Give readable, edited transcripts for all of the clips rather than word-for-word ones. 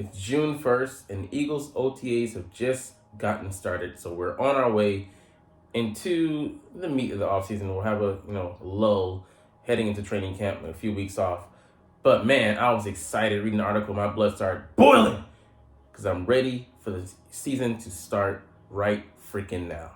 It's June 1st, and Eagles OTAs have just gotten started. So we're on our way into the meat of the offseason. We'll have a lull heading into training camp, a few weeks off. But man, I was excited reading the article. My blood started boiling because I'm ready for the season to start right freaking now.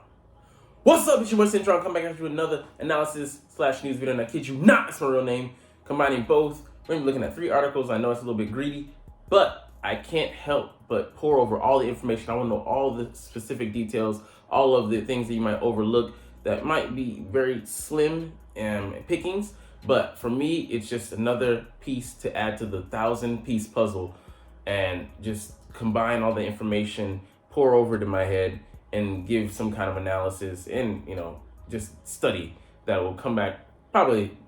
What's up, it's your boy Cintron. Come back after another analysis/news video, and I kid you not, it's my real name. Combining both, we're gonna be looking at 3 articles. I know it's a little bit greedy, but I can't help but pour over all the information. I want to know all the specific details, all of the things that you might overlook that might be very slim pickings. But for me, it's just another piece to add to the 1,000-piece puzzle, and just combine all the information, pour over to my head, and give some kind of analysis and just study that will come back probably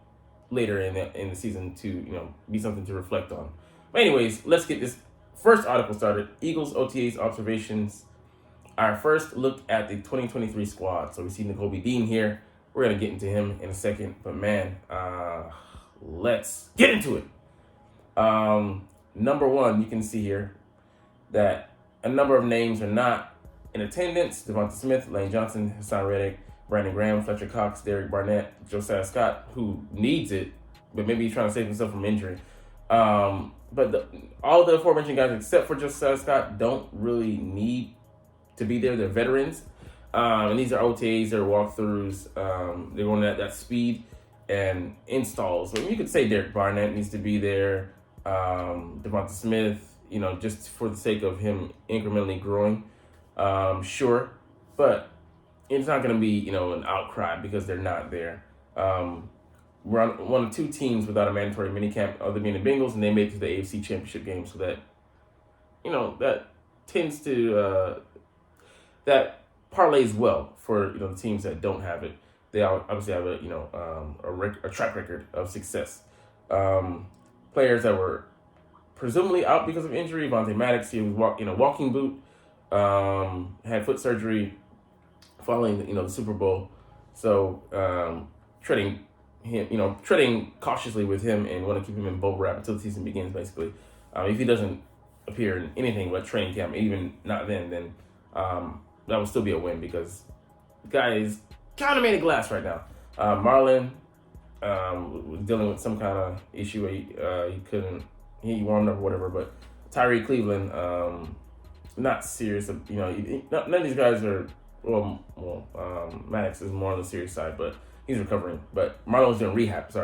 later in the season to be something to reflect on. But anyways, let's get this first article started. Eagles OTAs observations. Our first look at the 2023 squad. So we see Nakobe Dean here. We're gonna get into him in a second, but man, let's get into it. Number one, you can see here that a number of names are not in attendance: Devonta Smith, Lane Johnson, Hassan Reddick, Brandon Graham, Fletcher Cox, Derek Barnett, Josiah Scott, who needs it, but maybe he's trying to save himself from injury. But all the aforementioned guys, except for Josiah Scott, don't really need to be there. They're veterans. And these are OTAs, they're walkthroughs. They're going at that speed and installs. So you could say Derek Barnett needs to be there. Devonta Smith, just for the sake of him incrementally growing. Sure, but it's not going to be, an outcry because they're not there. We're on one of 2 teams without a mandatory minicamp, other being the Bengals, and they made it to the AFC Championship game. So that, that tends to, that parlays well for, the teams that don't have it. They obviously have a track record of success. Players that were presumably out because of injury: Vontae Maddox, he was walking boot, had foot surgery following the Super Bowl. So treading cautiously with him, and want to keep him in bubble wrap until the season begins. Basically, if he doesn't appear in anything but training camp, even not then that would still be a win, because the guy is kind of made of glass right now. Marlon was dealing with some kind of issue where he warmed up or whatever, but Tyree Cleveland, not serious. None of these guys are. Maddox is more on the serious side, but he's recovering. But Marlon was doing rehab,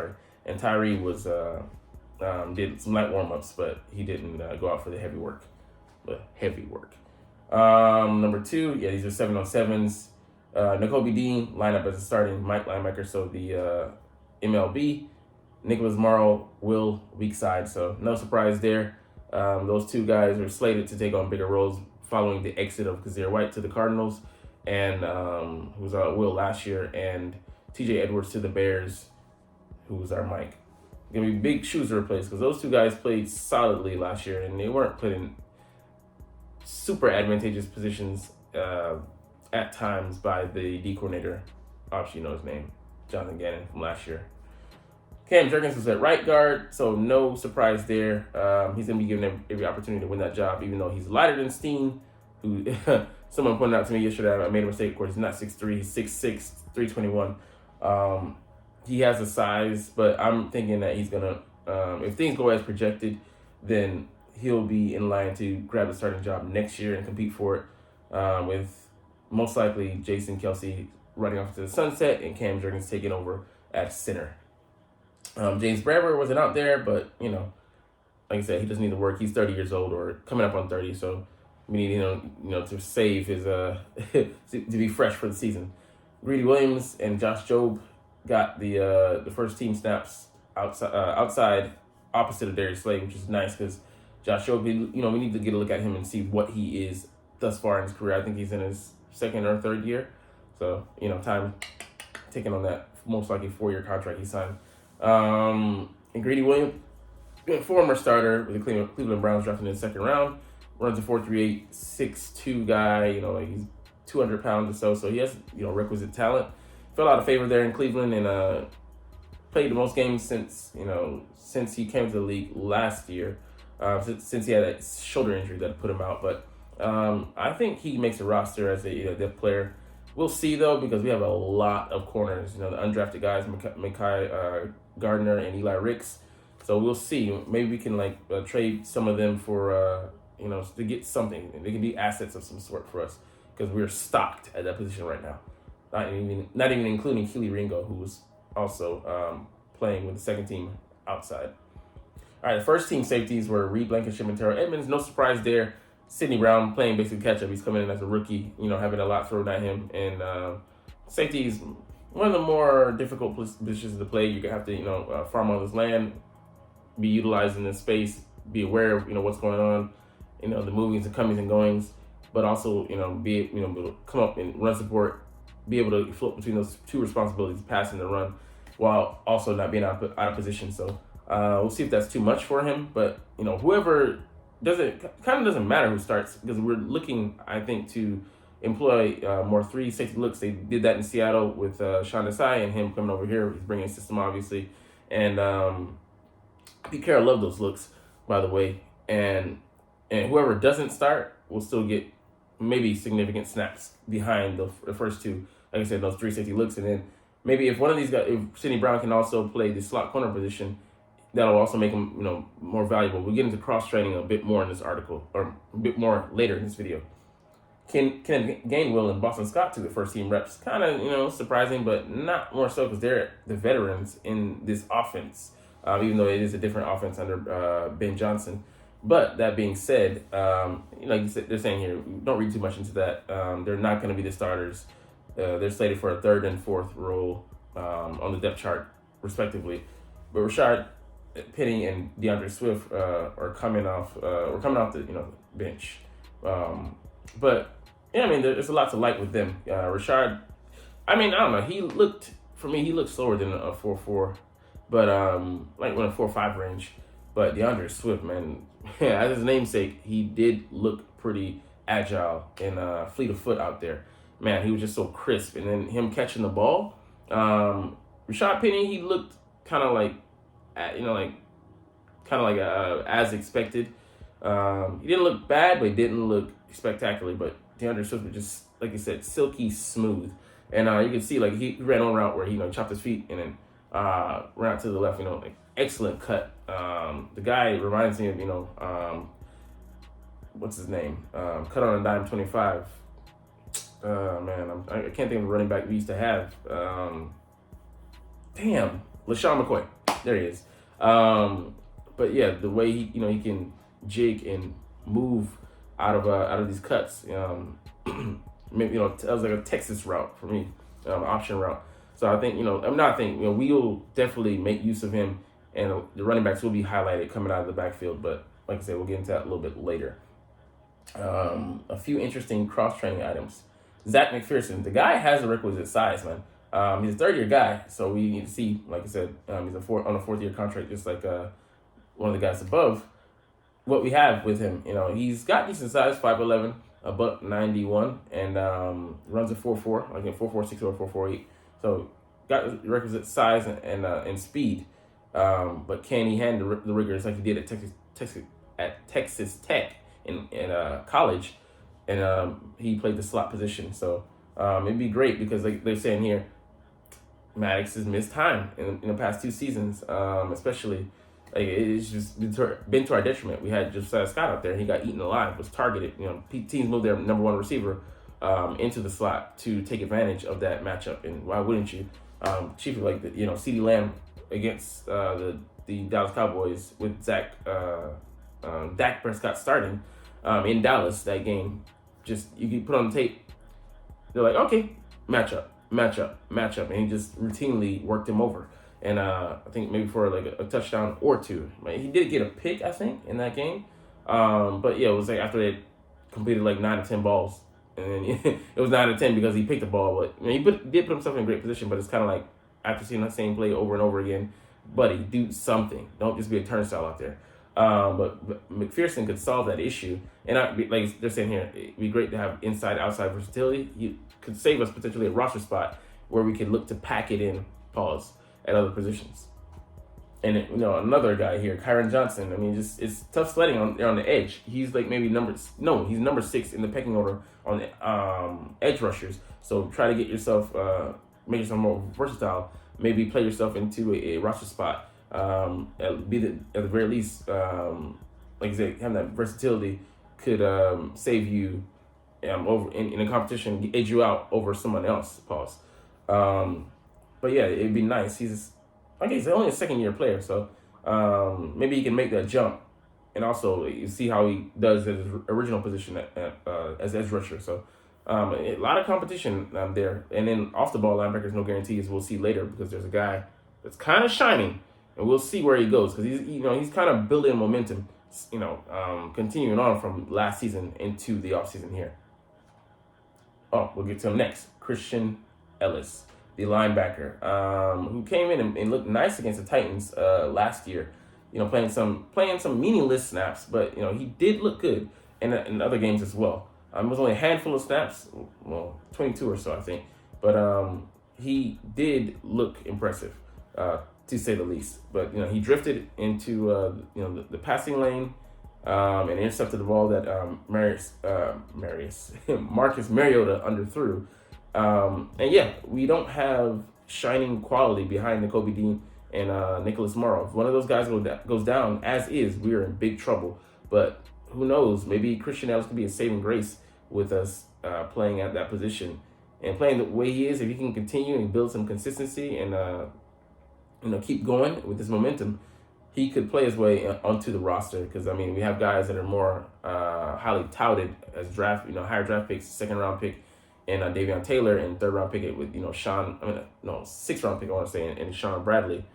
and Tyree was did some light warm ups, but he didn't go out for the heavy work. Number 2, these are 7-on-7s. Nakobe Dean lineup as a starting Mike linebacker, so the MLB. Nicholas Morrow will weak side, so no surprise there. Those 2 guys are slated to take on bigger roles following the exit of Kazir White to the Cardinals, and who was our Will last year, and TJ Edwards to the Bears, who was our Mike. Gonna be big shoes to replace, because those 2 guys played solidly last year, and they weren't put in super advantageous positions at times by the D coordinator. Obviously, you know his name, Jonathan Gannon from last year. Cam Jurgens was at right guard, so no surprise there. He's going to be given every opportunity to win that job, even though he's lighter than Steen, who someone pointed out to me yesterday. I made a mistake. Of course, he's not 6'3", he's 6'6", 321. He has the size, but I'm thinking that he's going to, if things go as projected, then he'll be in line to grab the starting job next year and compete for it, with most likely Jason Kelsey running off to the sunset and Cam Jurgens taking over at center. James Bradbury wasn't out there, but, like I said, he doesn't need to work. He's 30 years old, or coming up on 30, so we need to save his to be fresh for the season. Greedy Williams and Josh Jobe got the first team snaps outside opposite of Darius Slay, which is nice, because Josh Jobe, we need to get a look at him and see what he is thus far in his career. I think he's in his 2nd or 3rd year, so time taking on that most likely 4-year contract he signed. And Greedy Williams, former starter with the Cleveland Browns, drafted in the 2nd round, runs a 4.38, 6'2" guy. He's 200 pounds or so he has requisite talent. Fell out of favor there in Cleveland, and played the most games since he came to the league last year. since he had that shoulder injury that put him out. But I think he makes a roster as a depth player. We'll see though, because we have a lot of corners. The undrafted guys, Mekhi Gardner and Eli Ricks. So we'll see. Maybe we can trade some of them for to get something. They can be assets of some sort for us, because we're stocked at that position right now. Not even including Keely Ringo, who was also playing with the second team outside. All right, the first team safeties were Reed Blankenship and Terrell Edmonds. No surprise there. Sidney Brown playing basic catch-up. He's coming in as a rookie, having a lot thrown at him. And safety is one of the more difficult positions to play. You're going to have to, farm all this land, be utilizing this space, be aware of, what's going on, the movings and comings and goings, but also, be able to come up and run support, be able to flip between those two responsibilities, pass and the run, while also not being out of position. So we'll see if that's too much for him. But, whoever doesn't matter who starts, because we're looking, I think, to employ more 3 safety looks. They did that in Seattle with Sean Desai and him coming over here. He's bringing a system, obviously. And Pete Carroll loved those looks, by the way. And whoever doesn't start will still get maybe significant snaps behind the first two. Like I said, those 3 safety looks. And then maybe if one of these guys, if Sidney Brown can also play the slot corner position, that'll also make him, more valuable. We'll get into cross-training a bit more in this article, or a bit more later in this video. Kenneth Gainwell and Boston Scott took the first team reps. Kind of, surprising, but not more so because they're the veterans in this offense, even though it is a different offense under Ben Johnson. But that being said, like they're saying here, don't read too much into that. They're not going to be the starters. They're slated for a 3rd and 4th role on the depth chart, respectively. But Rashad Penny and DeAndre Swift are coming off the bench. But yeah, there's a lot to like with them. Rashad, I don't know. He looked slower than a 4.4, but in a 4.5 range. But DeAndre Swift, man, as his namesake, he did look pretty agile and fleet of foot out there. Man, he was just so crisp. And then him catching the ball, Rashad Penny, he looked kind of as expected. He didn't look bad, but he didn't look spectacular. But DeAndre Swift was just, like you said, silky smooth. And you can see, he ran on a route where he, chopped his feet and then ran out to the left, excellent cut. The guy reminds me of, what's his name? Cut on a dime 25. Man, I can't think of the running back we used to have. LaShawn McCoy. There he is. But yeah, the way he can jig and move out of these cuts, maybe that was like a Texas route for me, option route. So I think we'll definitely make use of him, and the running backs will be highlighted coming out of the backfield. But like I said, we'll get into that a little bit later. A few interesting cross training items. Zach McPherson, the guy has the requisite size, man. He's a 3rd-year guy, so we need to see, like I said, he's on a 4th-year contract, just like one of the guys above. What we have with him, he's got decent size, 5'11", $191, and runs a 4.4, like a 4.46 or 4.48. So got the requisite size and speed, but can he handle the rigors like he did at Texas Tech in college? And he played the slot position, so it'd be great because like they're saying here, Maddox has missed time in the past 2 seasons, especially. It's just been to our detriment. We had Josiah Scott out there. He got eaten alive, was targeted. Teams moved their number 1 receiver into the slot to take advantage of that matchup. And why wouldn't you? Chiefly like CeeDee Lamb against the Dallas Cowboys with Dak Prescott starting in Dallas that game. Just you can put on the tape. They're like, okay, matchup, and he just routinely worked him over. And I think maybe for a touchdown or 2. He did get a pick, I think, in that game. But yeah, it was after they completed 9 or 10 balls. And then it was 9 or 10 because he picked the ball. But he did put himself in a great position. But it's kind of after seeing that same play over and over again, buddy, do something. Don't just be a turnstile out there. But McPherson could solve that issue. And like they're saying here, it'd be great to have inside-outside versatility. He could save us potentially a roster spot where we could look to pack it in, at other positions. And another guy here, Kyron Johnson. I mean, just it's tough sledding on the edge. He's like maybe he's number 6 in the pecking order on the edge rushers. So try to get yourself, make yourself more versatile. Maybe play yourself into a roster spot. At the very least, like I said, having that versatility could save you over in a competition, edge you out over someone else. Pause. But yeah, it'd be nice. He's only a second-year player, so maybe he can make that jump. And also, you see how he does his original position as edge rusher. So a lot of competition there. And then off the ball linebackers, no guarantees. We'll see later because there's a guy that's kind of shining, and we'll see where he goes because he's kind of building momentum. Continuing on from last season into the offseason here. Oh, we'll get to him next. Christian Ellis, the linebacker, who came in and looked nice against the Titans last year. Playing some meaningless snaps, but he did look good in other games as well. It was only a handful of snaps, 22 or so, I think, but he did look impressive, to say the least. But he drifted into the passing lane. And intercepted the ball that Marcus Mariota underthrew. And yeah, we don't have shining quality behind Nakobe Dean and Nicholas Morrow. If one of those guys goes down as is, we are in big trouble. But who knows? Maybe Christian Ellis could be a saving grace with us playing at that position and playing the way he is. If he can continue and build some consistency and keep going with this momentum, he could play his way onto the roster because, we have guys that are more highly touted as higher draft picks, second-round pick, and Davion Taylor, and third-round pick with, sixth-round pick, I want to say, and Sean Bradley.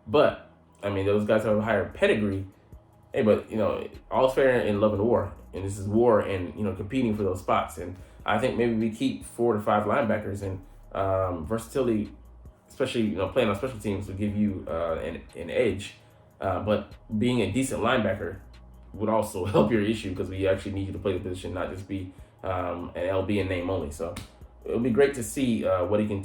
But, those guys have a higher pedigree. Hey, but, all's fair in love and war, and this is war and, competing for those spots. And I think maybe we keep 4 to 5 linebackers and versatility, especially, playing on special teams, will give you an edge. But being a decent linebacker would also help your issue because we actually need you to play the position, not just be an LB in name only. So it'll be great to see what he can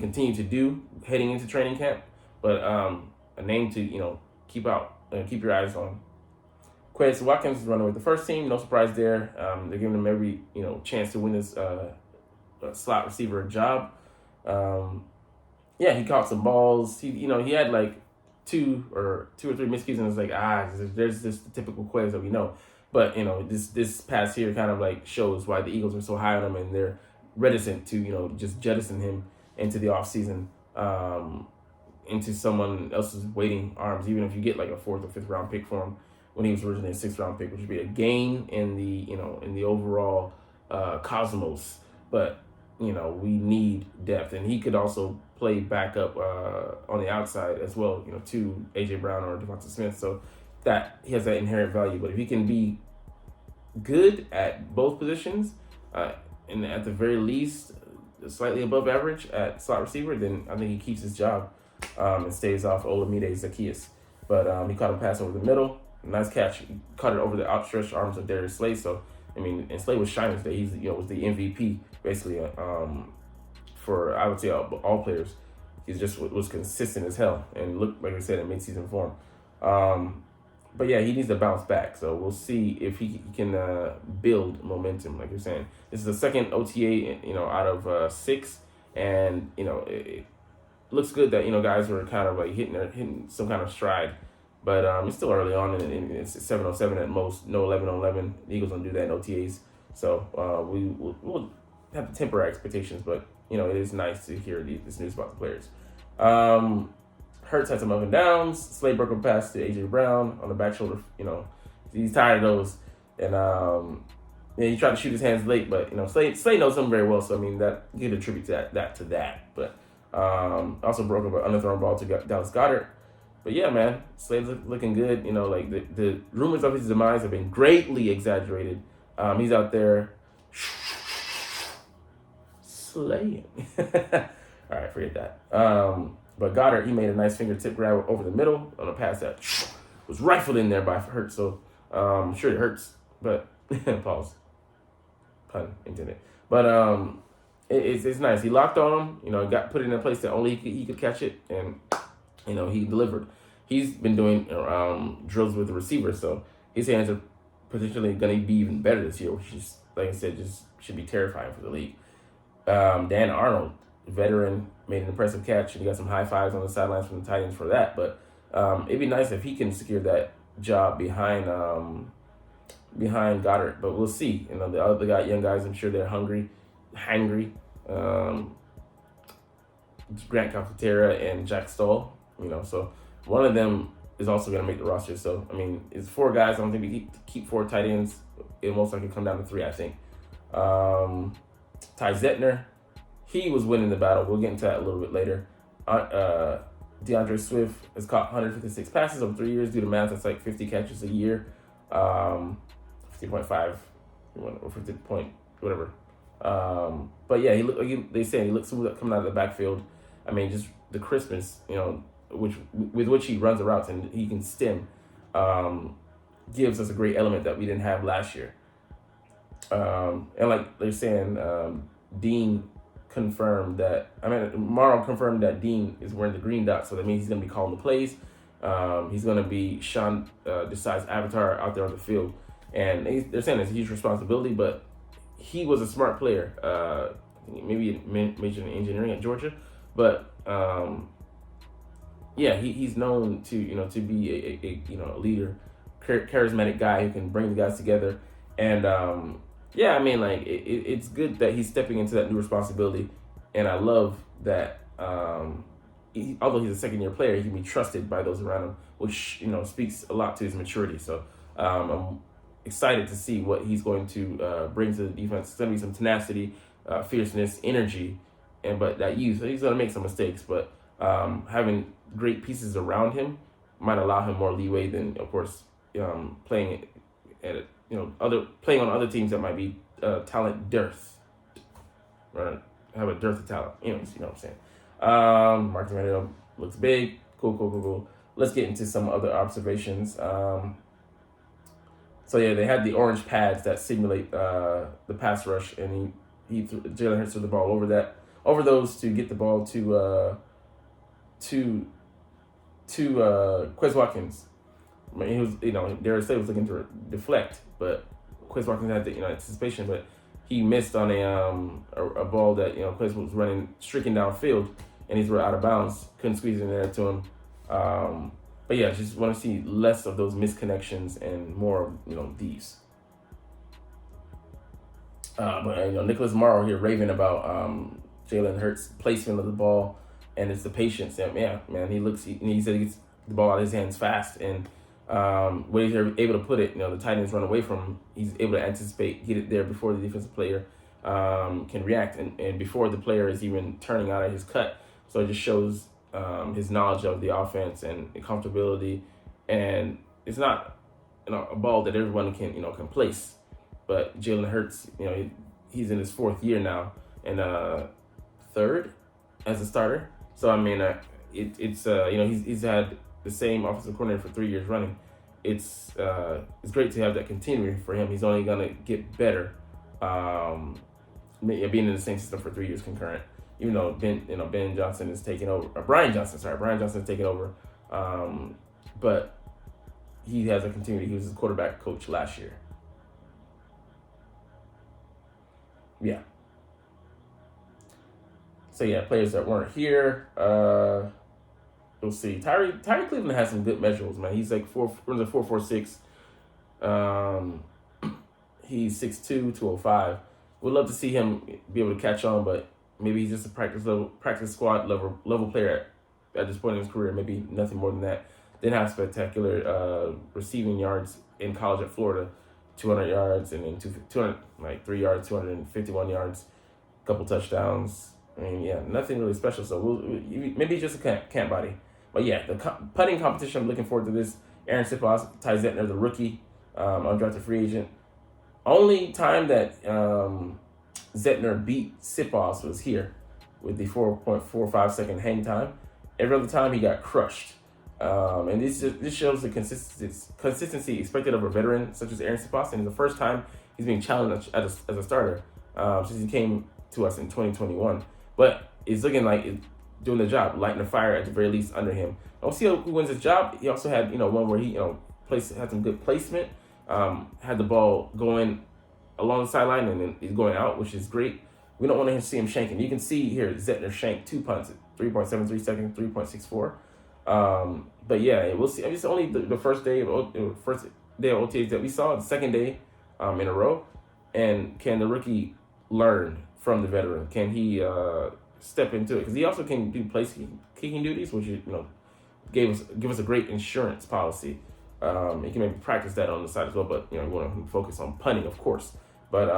continue to do heading into training camp. But a name to keep your eyes on. Quez Watkins is running with the first team. No surprise there. They're giving him every chance to win this slot receiver job. He caught some balls. He had like two or three miscues, and it's like there's this typical Quez that we know. But this pass here kind of like shows why the Eagles are so high on him, and they're reticent to just jettison him into the offseason, into someone else's waiting arms. Even if you get like a 4th or 5th round pick for him when he was originally a 6th round pick, which would be a gain in the overall cosmos. But we need depth, and he could also play backup on the outside as well, to AJ Brown or Devonta Smith. So that he has that inherent value. But if he can be good at both positions, and at the very least slightly above average at slot receiver, then I think he keeps his job and stays off Olamide Zaccheaus. But he caught a pass over the middle. Nice catch. He caught it over the outstretched arms of Darius Slay. So and Slay was shining today. He's was the MVP basically for, I would say, all players. He just was consistent as hell and looked, like I said, in midseason form. But yeah, he needs to bounce back. So we'll see if he can build momentum, like you're saying. This is the second OTA, out of 6, and it looks good that guys were kind of like hitting some kind of stride. But it's still early on, and it's 7-on-7 at most. No 11-on-11. The Eagles don't do that in OTAs. So we'll have to temper our expectations, but it is nice to hear this news about the players. Hurts had some up and downs. Slay broke a pass to AJ Brown on the back shoulder. He's tired of those, and he tried to shoot his hands late, but Slay knows him very well. So that you could attribute that to that. But also broke up an underthrown ball to Dallas Goedert. But yeah, man, Slay's looking good. Like the rumors of his demise have been greatly exaggerated. He's out there slaying. All right, forget that. But Goddard, he made a nice fingertip grab over the middle on a pass that was rifled in there by Hurts. So I'm sure it hurts, but pause. Pun intended. But it's nice. He locked on him. Got put in a place that only he could catch it, and he delivered. he's been doing drills with the receivers, so his hands are potentially going to be even better this year, which is, like I said, just should be terrifying for the league. Dan Arnold, veteran, made an impressive catch, and he got some high fives on the sidelines from the Titans for that. But it'd be nice if he can secure that job behind Goddard. But we'll see. You know, the other young guys, I'm sure they're hungry. Grant Calcaterra and Jack Stoll. You know, so one of them is also going to make the roster. So I mean, it's 4 guys. I don't think we keep 4 tight ends. It most likely come down to 3, I think. Ty Zettner, he was winning the battle. We'll get into that a little bit later. DeAndre Swift has caught 156 passes over 3 years. Do the math, that's like 50 catches a year. 50.5 or 50 point, whatever. But yeah, he looks smooth coming out of the backfield. I mean, just the crispness, you know, with which he runs the routes and he can stem, gives us a great element that we didn't have last year. And like they're saying, Dean confirmed that, Morrow confirmed that Dean is wearing the green dot, so that means he's going to be calling the plays. He's going to be Sean Desai's avatar out there on the field. And they're saying it's a huge responsibility, but he was a smart player. Maybe majored in engineering at Georgia, but yeah, he's known to be a leader, charismatic guy who can bring the guys together. And yeah, I mean, like it's good that he's stepping into that new responsibility, and I love that. Although he's a second-year player, he can be trusted by those around him, which speaks a lot to his maturity. So I'm excited to see what he's going to bring to the defense. It's going to be some tenacity, fierceness, energy, but that youth. He's going to make some mistakes, but having great pieces around him might allow him more leeway than, of course, playing at playing on other teams that might be talent dearth, right? Have a dearth of talent. Anyways, you know what I'm saying. Marcus Mariota looks big. Cool. Let's get into some other observations. So yeah, they had the orange pads that simulate the pass rush, and Jalen Hurts threw the ball over those to get the ball to Quez Watkins. I mean, he was, Darius Slay was looking to deflect, but Quez Watkins had the anticipation, but he missed on a ball that Quez was streaking downfield, and he's out of bounds. Couldn't squeeze it in there to him. But yeah, just want to see less of those misconnections and more these. But Nicholas Morrow here raving about Jalen Hurts' placement of the ball, and it's the patience. And man, he said he gets the ball out of his hands fast, and when he's able to put it, the tight ends run away from him. He's able to anticipate, get it there before the defensive player can react, and before the player is even turning out of his cut. So it just shows his knowledge of the offense and the comfortability, and it's not a ball that everyone can place. But Jalen Hurts, he's in his 4th year now and 3rd as a starter. So I mean, he's had the same offensive coordinator for 3 years running. It's great to have that continuing for him. He's only gonna get better, being in the same system for 3 years concurrent. Even though Ben Johnson is taking over, Brian Johnson is taking over, but he has a continuity. He was his quarterback coach last year. Yeah. So yeah, players that weren't here. We'll see. Tyree Cleveland has some good measurables, man. He's like runs a 4.46. He's 6'2", 205. We'd love to see him be able to catch on, but maybe he's just a practice squad level player at this point in his career. Maybe nothing more than that. Didn't have spectacular receiving yards in college at Florida, 200 yards, and then 3 yards, 251 yards, a couple touchdowns. I mean, yeah, nothing really special. So maybe just a camp body. But yeah, the putting competition, I'm looking forward to this. Aaron Siposs, Ty Zettner, the rookie, undrafted free agent. Only time that Zettner beat Siposs was here with the 4.45 second hang time. Every other time he got crushed. And this shows the consistency expected of a veteran such as Aaron Siposs. And it's the first time he's being challenged as a starter since he came to us in 2021. But it's looking like doing the job, lighting the fire at the very least under him. Don't see who wins his job. He also had one where he had some good placement, had the ball going along the sideline and then he's going out, which is great. We don't want to see him shanking. You can see here Zettner shanked 2 punts at 3.73 seconds, 3.64. But yeah, we'll see. It's only the first day of OTAs that we saw. The second day in a row, and can the rookie learn from the veteran? Can he step into it? Because he also can do place kicking duties, which give us a great insurance policy. He can maybe practice that on the side as well, but we want to focus on punting, of course. But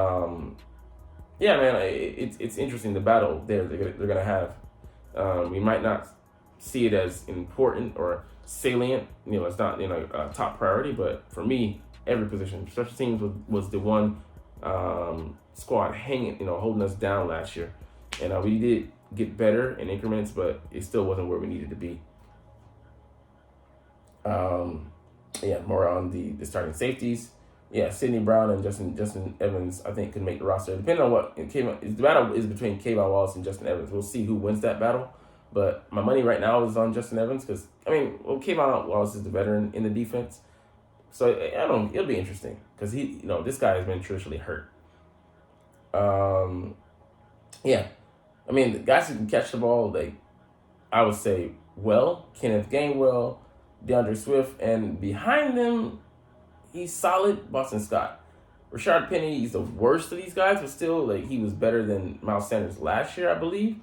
yeah, man, it's interesting the battle there they're gonna have. We might not see it as important or salient. It's not a top priority, but for me, every position, special teams was the one squad hanging, holding us down last year, and we did get better in increments, but it still wasn't where we needed to be. Yeah, more on the starting safeties. Yeah, Sidney Brown and Justin Evans, I think, can make the roster. Depending on what the battle is between Kayvon Wallace and Justin Evans. We'll see who wins that battle. But my money right now is on Justin Evans because Kayvon Wallace is the veteran in the defense, so it'll be interesting because this guy has been traditionally hurt. Yeah, the guys who can catch the ball, I would say, Kenneth Gainwell, DeAndre Swift, and behind them, he's solid, Boston Scott. Rashard Penny, he's the worst of these guys, but still, he was better than Miles Sanders last year, I believe.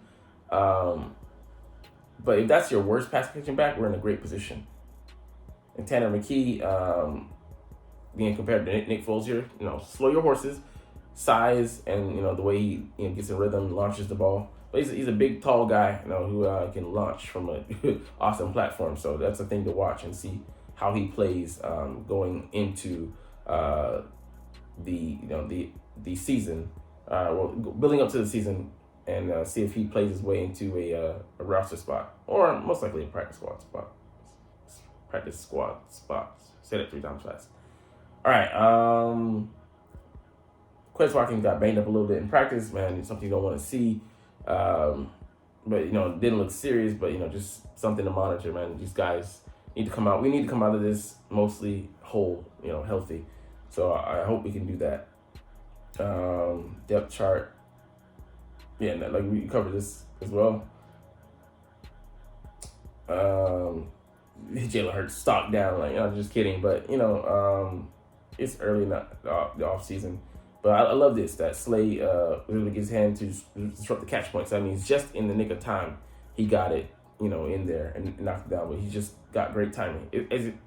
But if that's your worst pass catching back, we're in a great position. And Tanner McKee, being compared to Nick Foles here, slow your horses, size, and the way he gets in rhythm, launches the ball. But he's a big, tall guy, who can launch from an awesome platform. So that's a thing to watch and see how he plays going into the season. Building up to the season, and see if he plays his way into a roster spot, or most likely a practice squad spot. Say that 3 times fast. All right. Quez Watkins got banged up a little bit in practice, man. It's something you don't want to see. But it didn't look serious, but just something to monitor, man. These guys need to come out. We need to come out of this mostly whole, healthy. So I hope we can do that. Depth chart. Yeah, we covered this as well. Jalen Hurts stock down, I'm just kidding, but it's early in the off season. But I love this, that Slay really gets his hand to disrupt the catch points. That means just in the nick of time, he got it, in there and knocked it down. But he just got great timing.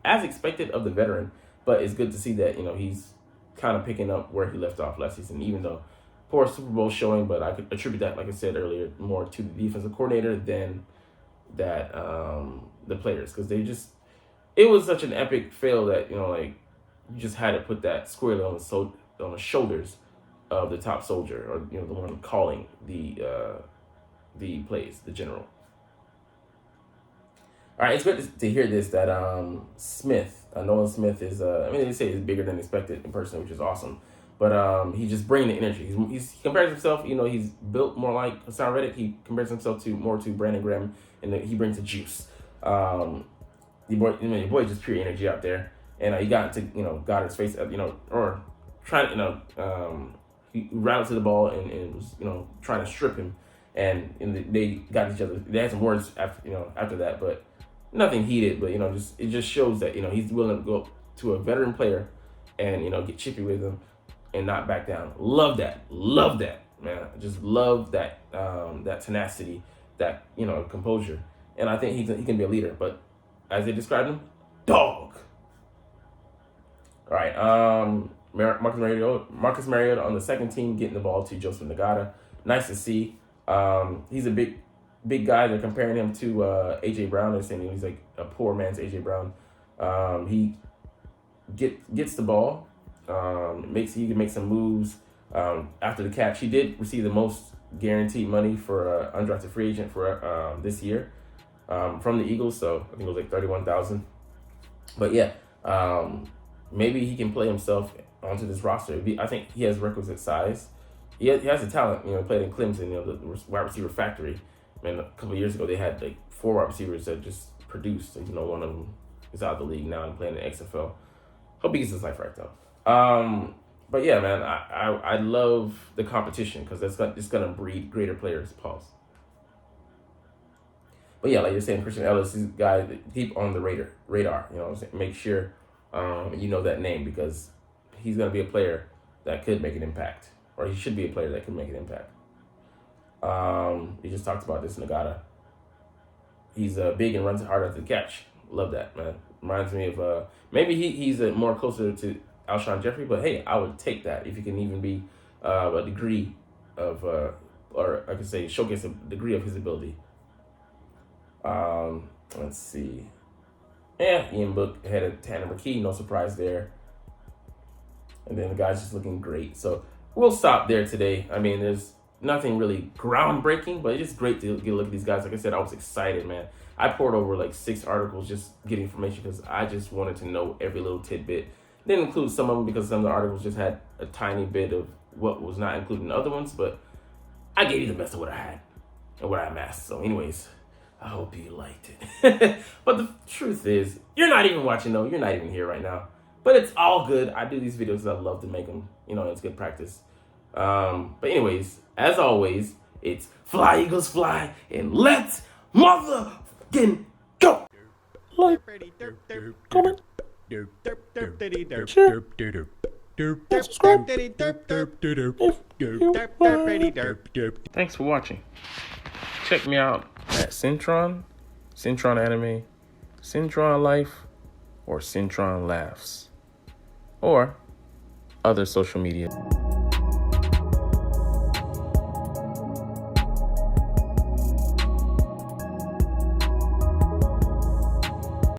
As expected of the veteran, but it's good to see that, he's kind of picking up where he left off last season, even though poor Super Bowl showing, but I could attribute that, like I said earlier, more to the defensive coordinator than that the players, because it was such an epic fail that you just had to put that squarely on the shoulders of the top soldier, or the one calling the plays, the general. All right, it's good to hear this, that Smith, Nolan Smith is they say he's bigger than expected in person, which is awesome. But he's just bringing the energy. He compares himself, he's built more like Hassan Reddick. He compares himself more to Brandon Graham, and he brings the juice. Your boy just pure energy out there. And he got into, Goddard's face, or trying, he rattled to the ball and was, trying to strip him. And they got each other. They had some words after that, but nothing heated. But, it just shows that, he's willing to go to a veteran player and, get chippy with him and not back down. Love that, man. Just love that that tenacity, that composure, and I think he can be a leader. But as they described him, dog. All right, Marcus Mariota on the second team getting the ball to Joseph Nagata. Nice to see. He's a big guy. They're comparing him to AJ Brown. They're saying he's like a poor man's AJ Brown. He gets the ball. He can make some moves after the catch. He did receive the most guaranteed money for undrafted free agent for this year from the Eagles. So I think it was like $31,000. But yeah, maybe he can play himself onto this roster. I think he has requisite size. He has the talent. He played in Clemson, the wide receiver factory. mean, a couple of years ago, they had like 4 wide receivers that just produced. You know, one of them is out of the league now and playing the XFL. Hope he gets his life right though. But yeah, man, I love the competition because it's gonna breed greater players. Pause. But yeah, like you're saying, Christian Ellis is a guy that keep on the radar. You know what I'm saying? Make sure you know that name because he's gonna be a player that could make an impact, or he should be a player that could make an impact. We just talked about this, Nagata. He's big and runs hard after the catch. Love that, man. Reminds me of maybe he's more closer to Alshon Jeffrey, but hey, I would take that if he can even be a degree of, or I could say showcase a degree of his ability. Let's see. Yeah, Ian Book had a Tanner McKee, no surprise there. And then the guy's just looking great. So we'll stop there today. I mean, there's nothing really groundbreaking, but it's just great to get a look at these guys. Like I said, I was excited, man. I poured over like 6 articles just getting information because I just wanted to know every little tidbit. Didn't include some of them because some of the articles just had a tiny bit of what was not included in other ones, but I gave you the best of what I had and what I amassed. So anyways, I hope you liked it. But the truth is, you're not even watching though. You're not even here right now. But it's all good. I do these videos because I love to make them. You know, it's good practice. But anyways, as always, it's fly, Eagles, fly, and let's motherfucking go. Like, comment, share, subscribe. Thanks for watching. Check me out at Cintron, Cintron Anime, Cintron Life, or Cintron Laughs, or other social media.